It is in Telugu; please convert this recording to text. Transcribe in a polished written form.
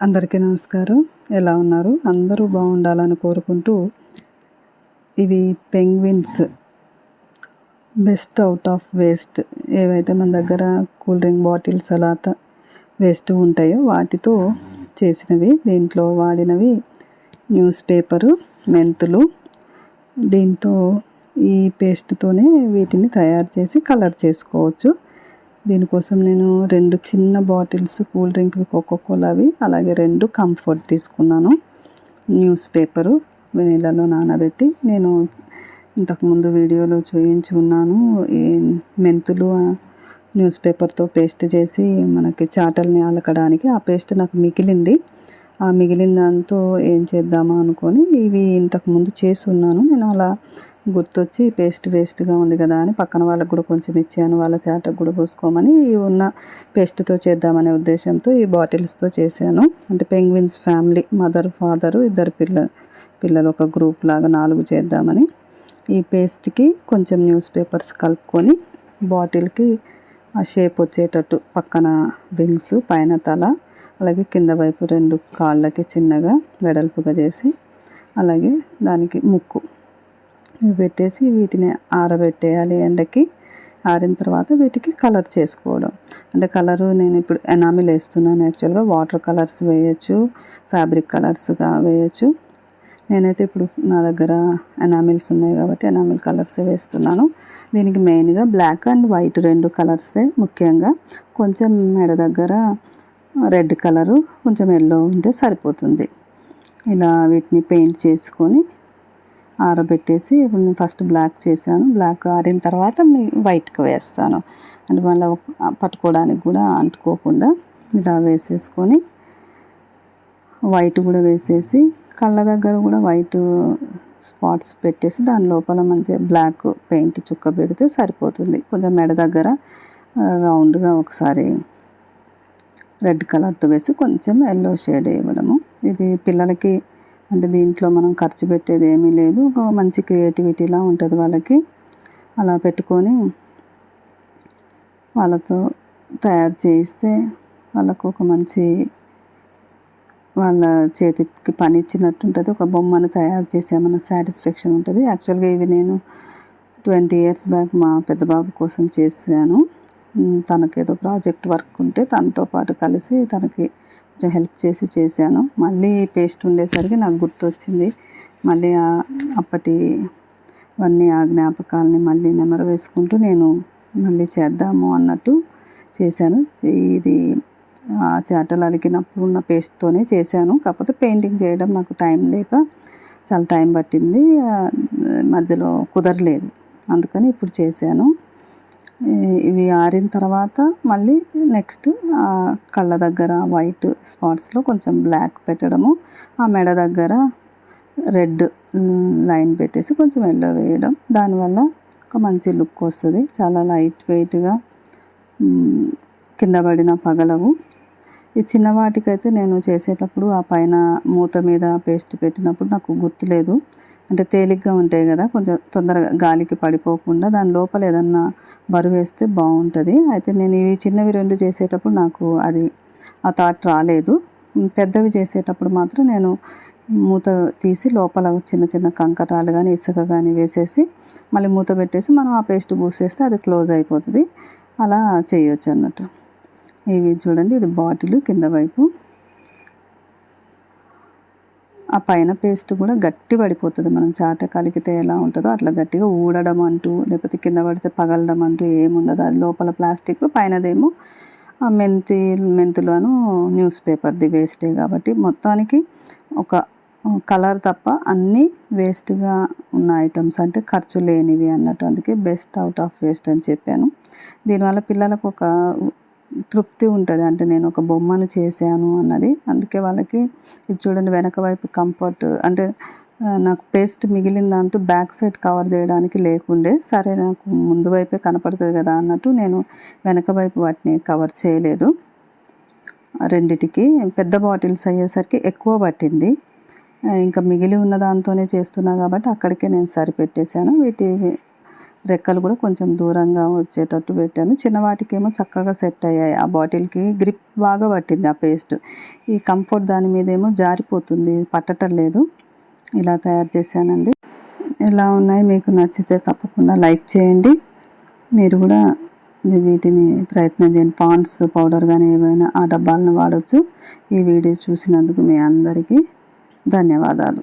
అందరికీ నమస్కారం. ఎలా ఉన్నారు? అందరూ బాగుండాలని కోరుకుంటూ, ఇవి penguins best out of waste ఏవైతే మన దగ్గర కూల్ డ్రింక్ బాటిల్స్ అలా వేస్ట్ ఉంటాయో వాటితో చేసినవి. దీంట్లో వాడినవి న్యూస్ పేపరు, మెంతులు. దీంతో ఈ పేస్ట్తోనే వీటిని తయారు చేసి కలర్ చేసుకోవచ్చు. దీనికోసం నేను 2 చిన్న బాటిల్స్ కూల్ డ్రింక్ కోకోకోలావి, అలాగే 2 కంఫర్ట్ తీసుకున్నాను. న్యూస్ పేపరు నీళ్ళలో నానబెట్టి, నేను ఇంతకుముందు వీడియోలో చూపించి ఉన్నాను. ఈ మెంతులు న్యూస్ పేపర్తో పేస్ట్ చేసి మనకి చాటల్ని అలకడానికి. ఆ పేస్ట్ నాకు మిగిలింది. ఆ మిగిలిన దాంతో ఏం చేద్దామా అనుకొని ఇవి ఇంతకుముందు చేసి ఉన్నాను. నేను అలా గుర్తొచ్చి పేస్ట్ వేస్ట్గా ఉంది కదా అని పక్కన వాళ్ళకు కూడా కొంచెం ఇచ్చాను. వాళ్ళ చాటకు కూడా పోసుకోమని ఈ ఉన్న పేస్ట్తో చేద్దామనే ఉద్దేశంతో ఈ బాటిల్స్తో చేశాను. అంటే పెంగ్విన్స్ ఫ్యామిలీ, మదర్, ఫాదరు, 2 పిల్లలు ఒక గ్రూప్ లాగా 4 చేద్దామని. ఈ పేస్ట్కి కొంచెం న్యూస్ పేపర్స్ కలుపుకొని బాటిల్కి ఆ షేప్ వచ్చేటట్టు పక్కన వింగ్స్, పైన తల, అలాగే కింద వైపు 2 కాళ్ళకి చిన్నగా వెడల్పుగా చేసి, అలాగే దానికి ముక్కు ఇవి పెట్టేసి వీటిని ఆరబెట్టేయాలి ఎండకి. ఆరిన తర్వాత వీటికి కలర్ చేసుకోవడం. అంటే కలరు నేను ఇప్పుడు ఎనామిల్ వేస్తున్నాను. యాక్చువల్గా వాటర్ కలర్స్ వేయచ్చు, ఫ్యాబ్రిక్ కలర్స్గా వేయచ్చు. నేనైతే ఇప్పుడు నా దగ్గర ఎనామిల్స్ ఉన్నాయి కాబట్టి ఎనామిల్ కలర్సే వేస్తున్నాను. దీనికి మెయిన్గా బ్లాక్ అండ్ వైట్ 2 కలర్సే ముఖ్యంగా. కొంచెం మెడ దగ్గర రెడ్ కలరు, కొంచెం ఎల్లో ఉంటే సరిపోతుంది. ఇలా వీటిని పెయింట్ చేసుకొని ఆరబెట్టేసి, ఇప్పుడు నేను ఫస్ట్ బ్లాక్ చేశాను. బ్లాక్ ఆరిన తర్వాత వైట్కి వేస్తాను. అంటే మళ్ళీ పట్టుకోవడానికి కూడా అంటుకోకుండా ఇలా వేసేసుకొని వైట్ కూడా వేసేసి, కళ్ళ దగ్గర కూడా వైట్ స్పాట్స్ పెట్టేసి దాని లోపల మంచిగా బ్లాక్ పెయింట్ చుక్క పెడితే సరిపోతుంది. కొంచెం మెడ దగ్గర రౌండ్గా ఒకసారి రెడ్ కలర్తో వేసి కొంచెం ఎల్లో షేడ్ ఇవ్వడము. ఇది పిల్లలకి, అంటే దీంట్లో మనం ఖర్చు పెట్టేది ఏమీ లేదు. ఒక మంచి క్రియేటివిటీలా ఉంటుంది వాళ్ళకి. అలా పెట్టుకొని వాళ్ళతో తయారు చేయిస్తే వాళ్ళకు ఒక మంచి, వాళ్ళ చేతికి పని ఇచ్చినట్టు ఉంటుంది. ఒక బొమ్మను తయారు చేసామన్న సాటిస్ఫాక్షన్ ఉంటుంది. యాక్చువల్గా ఇవి నేను 20 years బ్యాక్ మా పెద్ద బాబు కోసం చేశాను. తనకేదో ప్రాజెక్ట్ వర్క్ ఉంటే తనతో పాటు కలిసి తనకి కొంచెం హెల్ప్ చేసి చేశాను. మళ్ళీ పేస్ట్ ఉండేసరికి నాకు గుర్తొచ్చింది. మళ్ళీ అప్పటివన్నీ ఆ జ్ఞాపకాలని మళ్ళీ నెమరు వేసుకుంటూ నేను మళ్ళీ చేద్దాము అన్నట్టు చేశాను. ఇది ఆ చాటలు అలికినప్పుడు ఉన్న పేస్ట్తోనే చేశాను. కాకపోతే పెయింటింగ్ చేయడం నాకు టైం లేక చాలా టైం పట్టింది, మధ్యలో కుదరలేదు. అందుకని ఇప్పుడు చేశాను. ఇవి ఆరిన తర్వాత మళ్ళీ నెక్స్ట్ కళ్ళ దగ్గర వైట్ స్పాట్స్లో కొంచెం బ్లాక్ పెట్టడము, ఆ మెడ దగ్గర రెడ్ లైన్ పెట్టేసి కొంచెం ఎల్లో వేయడం. దానివల్ల ఒక మంచి లుక్ వస్తుంది. చాలా లైట్ వెయిట్గా, కింద పడిన పగలవు. ఈ చిన్న వాటికైతే నేను చేసేటప్పుడు ఆ పైన మూత మీద పేస్ట్ పెట్టినప్పుడు నాకు గుర్తులేదు. అంటే తేలిగ్గా ఉంటాయి కదా, కొంచెం తొందరగా గాలికి పడిపోకుండా దాని లోపల ఏదన్నా బరువు వేస్తే బాగుంటుంది. అయితే నేను ఇవి చిన్నవి 2 చేసేటప్పుడు నాకు అది ఆ థాట్ రాలేదు. పెద్దవి చేసేటప్పుడు మాత్రం నేను మూత తీసి లోపల చిన్న చిన్న కంకరాలు కానీ ఇసుక కానీ వేసేసి మళ్ళీ మూత పెట్టేసి మనం ఆ పేస్ట్ పూసేస్తే అది క్లోజ్ అయిపోతుంది. అలా చేయొచ్చు అన్నట్టు. ఇవి చూడండి, ఇది బాటిల్ కింద వైపు. ఆ పైన పేస్ట్ కూడా గట్టి పడిపోతుంది. మనం చాట కలిగితే ఎలా ఉంటుందో అట్లా గట్టిగా ఊడడం అంటూ, లేకపోతే కింద పడితే పగలడం అంటూ ఏముండదు. అది లోపల ప్లాస్టిక్, పైనదేమో మెంతులను న్యూస్ పేపర్ది వేస్టే కాబట్టి మొత్తానికి ఒక కలర్ తప్ప అన్నీ వేస్ట్గా ఉన్న ఐటమ్స్, అంటే ఖర్చు లేనివి అన్నట్టు. అందుకే బెస్ట్ అవుట్ ఆఫ్ వేస్ట్ అని చెప్పాను. దీనివల్ల పిల్లలకు ఒక తృప్తి ఉంటుంది. అంటే నేను ఒక బొమ్మను చేశాను అన్నది. అందుకే వాళ్ళకి ఇది చూడండి, వెనక వైపు కంఫర్ట్, అంటే నాకు పేస్ట్ మిగిలిన దాంతో బ్యాక్ సైడ్ కవర్ చేయడానికి లేకుండే, సరే నాకు ముందు వైపే కనపడుతుంది కదా అన్నట్టు నేను వెనక వైపు వాటిని కవర్ చేయలేదు. రెండిటికి పెద్ద బాటిల్స్ అయ్యేసరికి ఎక్కువ పట్టింది. ఇంకా మిగిలి ఉన్న దాంతోనే చేస్తున్నా కాబట్టి అక్కడికే నేను సరిపెట్టేశాను. వీటి రెక్కలు కూడా కొంచెం దూరంగా వచ్చేటట్టు పెట్టాను. చిన్న వాటికేమో చక్కగా సెట్ అయ్యాయి. ఆ బాటిల్కి గ్రిప్ బాగా పట్టింది ఆ పేస్ట్. ఈ కంఫర్ట్ దాని మీదేమో జారిపోతుంది, పట్టటం లేదు. ఇలా తయారు చేశానండి. ఎలా ఉన్నాయి, మీకు నచ్చితే తప్పకుండా లైక్ చేయండి. మీరు కూడా వీటిని ప్రయత్నం చేయండి. పాండ్స్ పౌడర్ కానీ ఏవైనా ఆ డబ్బాలను వాడచ్చు. ఈ వీడియో చూసినందుకు మీ అందరికీ ధన్యవాదాలు.